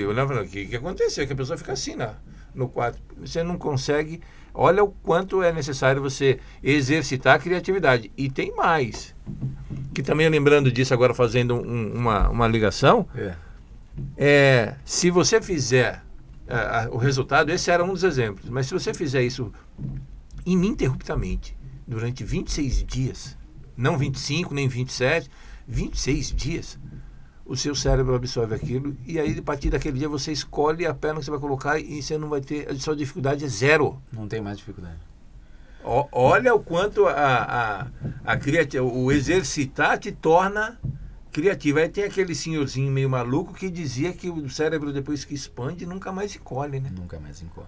Eu lembro que aconteceu, que a pessoa fica assim no quadro. Você não consegue. Olha o quanto é necessário você exercitar a criatividade. E tem mais. Que também lembrando disso, agora fazendo uma ligação, se você fizer o resultado, esse era um dos exemplos, mas se você fizer isso ininterruptamente, durante 26 dias, não 25, nem 27, 26 dias, o seu cérebro absorve aquilo e aí, a partir daquele dia, você escolhe a perna que você vai colocar e você não vai ter, a sua dificuldade é zero. Não tem mais dificuldade. Olha o quanto o exercitar te torna criativo. Aí tem aquele senhorzinho meio maluco que dizia que o cérebro, depois que expande, nunca mais encolhe, né? Nunca mais encolhe.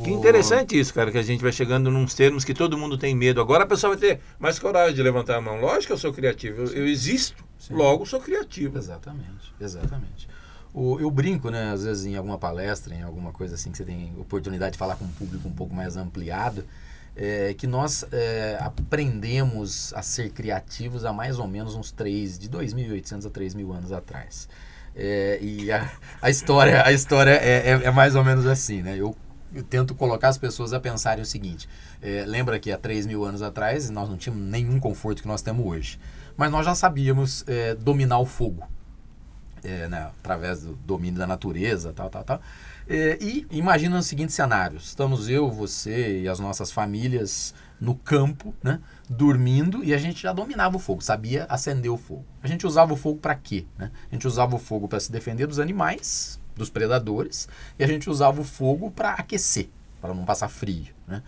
Que interessante isso, cara, que a gente vai chegando nos termos que todo mundo tem medo. Agora a pessoa vai ter mais coragem de levantar a mão. Lógico que eu sou criativo, eu existo, logo sou criativo. Exatamente, exatamente. Eu brinco, né, às vezes em alguma palestra, em alguma coisa assim, que você tem oportunidade de falar com um público um pouco mais ampliado, que nós aprendemos a ser criativos há mais ou menos de 2.800 a 3.000 anos atrás. E a história é mais ou menos assim, né? Eu tento colocar as pessoas a pensarem o seguinte, lembra que há 3.000 anos atrás nós não tínhamos nenhum conforto que nós temos hoje, mas nós já sabíamos dominar o fogo, né, através do domínio da natureza, tal. E imagina o seguinte cenário, estamos eu, você e as nossas famílias no campo, né, dormindo, e a gente já dominava o fogo, sabia acender o fogo. A gente usava o fogo para quê? Né? A gente usava o fogo para se defender dos animais, dos predadores, e a gente usava o fogo para aquecer, para não passar frio, né?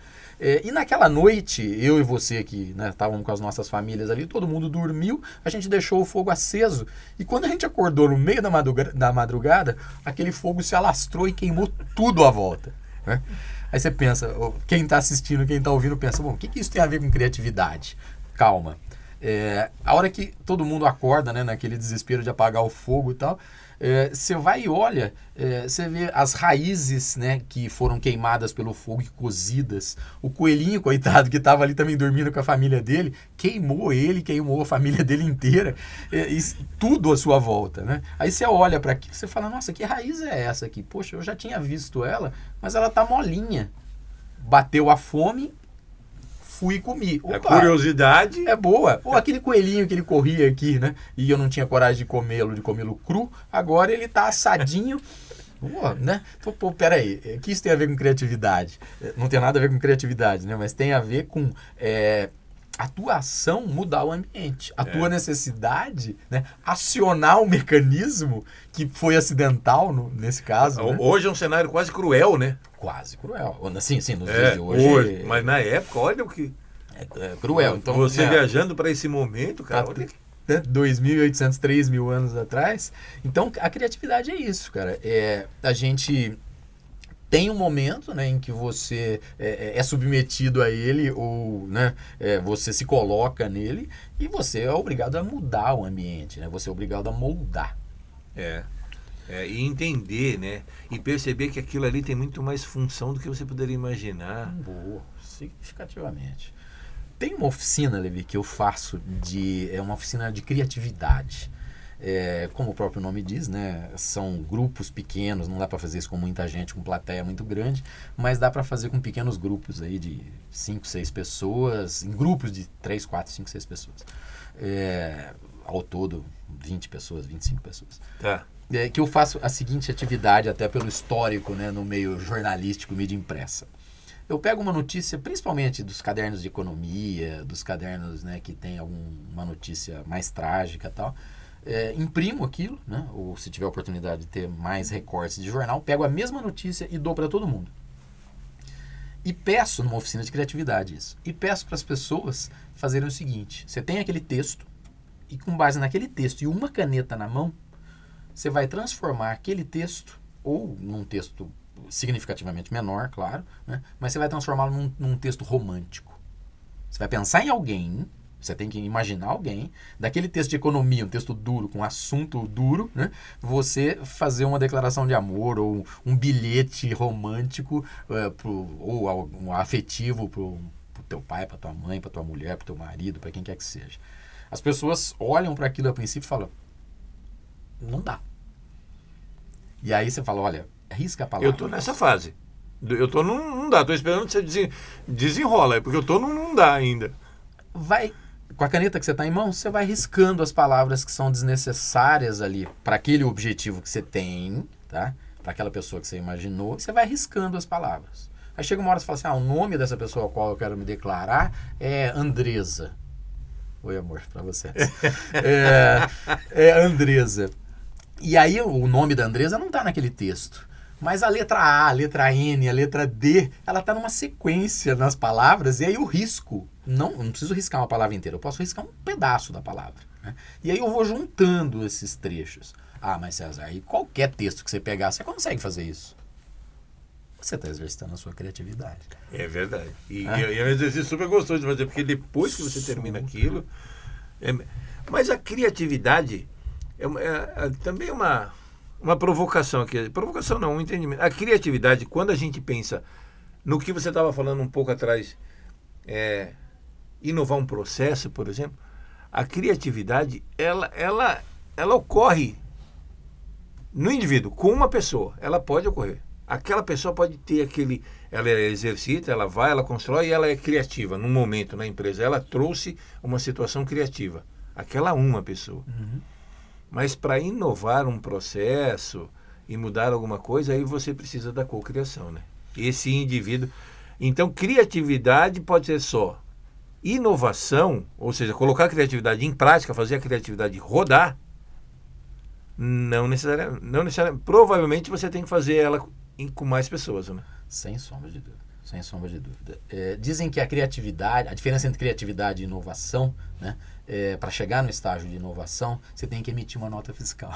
E naquela noite, eu e você que estávamos com as nossas famílias ali, todo mundo dormiu, a gente deixou o fogo aceso, e quando a gente acordou no meio da madrugada, aquele fogo se alastrou e queimou tudo à volta, né? Aí você pensa, quem está assistindo, quem está ouvindo, pensa, bom, o que isso tem a ver com criatividade? Calma. A hora que todo mundo acorda, né, naquele desespero de apagar o fogo e tal, você vai e olha, você vê as raízes, né, que foram queimadas pelo fogo e cozidas. O coelhinho, coitado, que estava ali também dormindo com a família dele, queimou a família dele inteira, tudo à sua volta, né? Aí você olha para aquilo e você fala, nossa, que raiz é essa aqui? Poxa, eu já tinha visto ela, mas ela tá molinha. Bateu a fome, fui e comi. Opa, a curiosidade é boa. Ou aquele coelhinho que ele corria aqui, né? E eu não tinha coragem de comê-lo cru. Agora ele tá assadinho. Né? Então, pô, peraí. O que isso tem a ver com criatividade? Não tem nada a ver com criatividade, né? Mas tem a ver com a tua ação mudar o ambiente. A tua necessidade, né? Acionar um mecanismo que foi acidental, nesse caso. Né? Hoje é um cenário quase cruel, né? Quase cruel. Sim, nos dias de hoje. Mas na época, olha o que... É cruel. Então, você viajando para esse momento, cara, olha... 2.800, 3.000 anos atrás. Então, a criatividade é isso, cara. A gente tem um momento, né, em que você é submetido a ele ou, né, você se coloca nele e você é obrigado a mudar o ambiente, né? Você é obrigado a moldar. E entender, né? E perceber que aquilo ali tem muito mais função do que você poderia imaginar. Boa, significativamente. Tem uma oficina, Levi, que eu faço uma oficina de criatividade. Como o próprio nome diz, né? São grupos pequenos, não dá para fazer isso com muita gente, com plateia muito grande, mas dá para fazer com pequenos grupos aí de 5, 6 pessoas, em grupos de 3, 4, 5, 6 pessoas. Ao todo, 20 pessoas, 25 pessoas. Tá. Que eu faço a seguinte atividade, até pelo histórico, né, no meio jornalístico, mídia impressa. Eu pego uma notícia, principalmente dos cadernos de economia, dos cadernos, né, que tem uma notícia mais trágica e tal, imprimo aquilo, né, ou se tiver oportunidade de ter mais recortes de jornal, pego a mesma notícia e dou para todo mundo. E peço, numa oficina de criatividade isso, e peço para as pessoas fazerem o seguinte, você tem aquele texto, e com base naquele texto e uma caneta na mão, você vai transformar aquele texto, ou num texto significativamente menor, claro, né? Mas você vai transformá-lo num texto romântico. Você vai pensar em alguém, você tem que imaginar alguém, daquele texto de economia, um texto duro, com assunto duro, né? Você fazer uma declaração de amor, ou um bilhete romântico, ou um afetivo pro teu pai, pra tua mãe, pra tua mulher, pro teu marido, pra quem quer que seja. As pessoas olham para aquilo a princípio e falam, não dá. E aí você fala, olha, risca a palavra. Eu tô nessa fase. Eu tô num não dá. Tô esperando que você desenrola, porque eu tô num não dá ainda. Vai, com a caneta que você tá em mão, você vai riscando as palavras que são desnecessárias ali para aquele objetivo que você tem, tá? Para aquela pessoa que você imaginou, você vai riscando as palavras. Aí chega uma hora que você fala assim, o nome dessa pessoa ao qual eu quero me declarar é Andresa. Oi, amor, para você. É Andresa. E aí o nome da Andresa não tá naquele texto. Mas a letra A, a letra N, a letra D, ela tá numa sequência nas palavras, e aí eu risco. Não preciso riscar uma palavra inteira, eu posso riscar um pedaço da palavra. Né? E aí eu vou juntando esses trechos. Ah, mas César, aí qualquer texto que você pegar, você consegue fazer isso. Você está exercitando a sua criatividade. É verdade. E é um exercício super gostoso de fazer, porque depois que você termina aquilo... Mas a criatividade também é uma provocação aqui. Provocação não, um entendimento. A criatividade, quando a gente pensa no que você estava falando um pouco atrás, inovar um processo, por exemplo, a criatividade, ela ocorre no indivíduo, com uma pessoa. Ela pode ocorrer. Aquela pessoa pode ter ela exercita, ela vai, ela constrói e ela é criativa num momento na empresa. Ela trouxe uma situação criativa. Aquela uma pessoa. Uhum. Mas para inovar um processo e mudar alguma coisa, aí você precisa da cocriação, né? Esse indivíduo. Então, criatividade pode ser só inovação, ou seja, colocar a criatividade em prática, fazer a criatividade rodar. Não necessariamente. Provavelmente você tem que fazer ela com mais pessoas, né? Sem sombra de dúvida. Sem sombra de dúvida. Dizem que a criatividade, a diferença entre criatividade e inovação, né? Para chegar no estágio de inovação, você tem que emitir uma nota fiscal.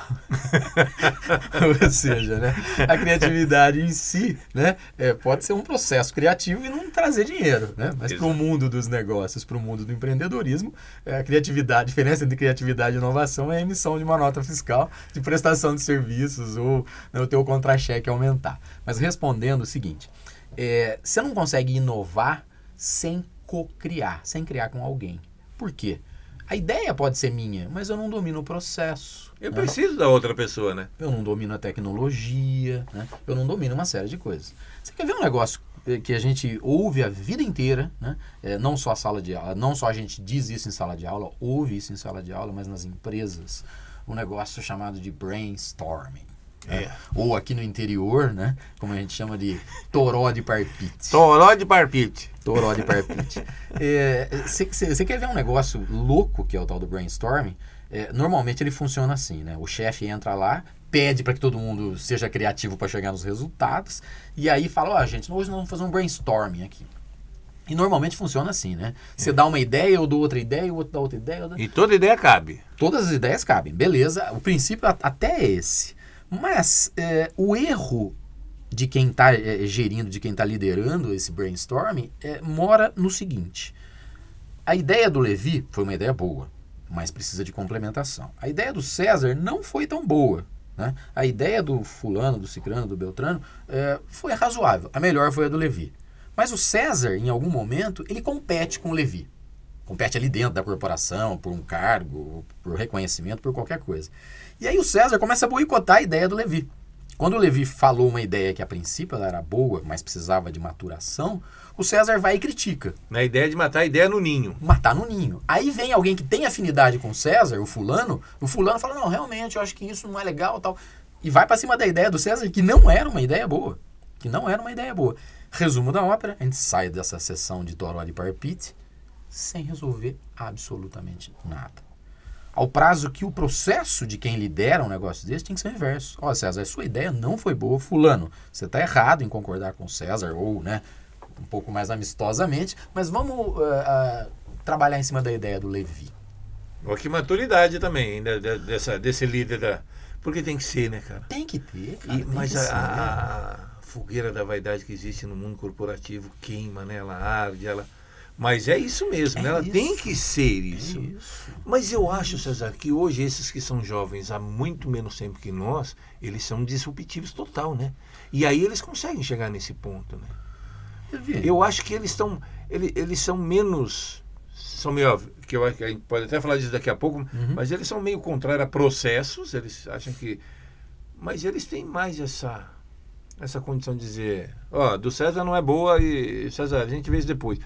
Ou seja, né? A criatividade em si, né? Pode ser um processo criativo e não trazer dinheiro, né? Mas para o mundo dos negócios, para o mundo do empreendedorismo, a diferença entre criatividade e inovação é a emissão de uma nota fiscal de prestação de serviços ou o teu contra-cheque aumentar. Mas respondendo o seguinte, você não consegue inovar sem co-criar, sem criar com alguém. Por quê? A ideia pode ser minha, mas eu não domino o processo. Eu preciso da outra pessoa, né? Eu não domino a tecnologia, né? Eu não domino uma série de coisas. Você quer ver um negócio que a gente ouve a vida inteira, né? Não só a sala de aula, não só a gente diz isso em sala de aula, ouve isso em sala de aula, mas nas empresas, um negócio chamado de brainstorming. Ou aqui no interior, né? Como a gente chama de toró de parpite. Toró de parpite. Toró de parpite. Você quer ver um negócio louco que é o tal do brainstorming? Normalmente ele funciona assim, né? O chefe entra lá, pede para que todo mundo seja criativo para chegar nos resultados, e aí fala, gente, hoje nós vamos fazer um brainstorming aqui. E normalmente funciona assim, né? Você dá uma ideia, eu dou outra ideia, o outro dá outra ideia. E toda ideia cabe. Todas as ideias cabem, beleza. O princípio até é esse. Mas o erro de quem está gerindo, de quem está liderando esse brainstorming, mora no seguinte. A ideia do Levi foi uma ideia boa, mas precisa de complementação. A ideia do César não foi tão boa. Né? A ideia do fulano, do cicrano, do beltrano foi razoável. A melhor foi a do Levi. Mas o César, em algum momento, ele compete com o Levi. Compete ali dentro da corporação, por um cargo, por reconhecimento, por qualquer coisa. E aí o César começa a boicotar a ideia do Levi. Quando o Levi falou uma ideia que a princípio ela era boa, mas precisava de maturação, o César vai e critica. Na ideia de matar a ideia no ninho. Matar no ninho. Aí vem alguém que tem afinidade com o César, o fulano fala, não, realmente, eu acho que isso não é legal, tal. E vai para cima da ideia do César, que não era uma ideia boa. Resumo da ópera, a gente sai dessa sessão de toró de parpite sem resolver absolutamente nada. Ao prazo que o processo de quem lidera um negócio desse tem que ser o inverso. Ó, César, sua ideia não foi boa. Fulano, você está errado em concordar com o César, ou, né, um pouco mais amistosamente, mas vamos trabalhar em cima da ideia do Levi. Olha que maturidade também, desse líder. Porque tem que ser, né, cara? Tem que ter, cara. Mas a fogueira da vaidade que existe no mundo corporativo queima, né? Ela arde, Mas é isso mesmo, né? Ela tem que ser isso. Mas eu acho, César, que hoje esses que são jovens há muito menos tempo que nós, eles são disruptivos total, né? E aí eles conseguem chegar nesse ponto, né? Eu acho que eles são menos... São meio... que eu acho que a gente pode até falar disso daqui a pouco, mas eles são meio contrários a processos, eles acham que... Mas eles têm mais essa condição de dizer, ó, do César não é boa e César, a gente vê isso depois.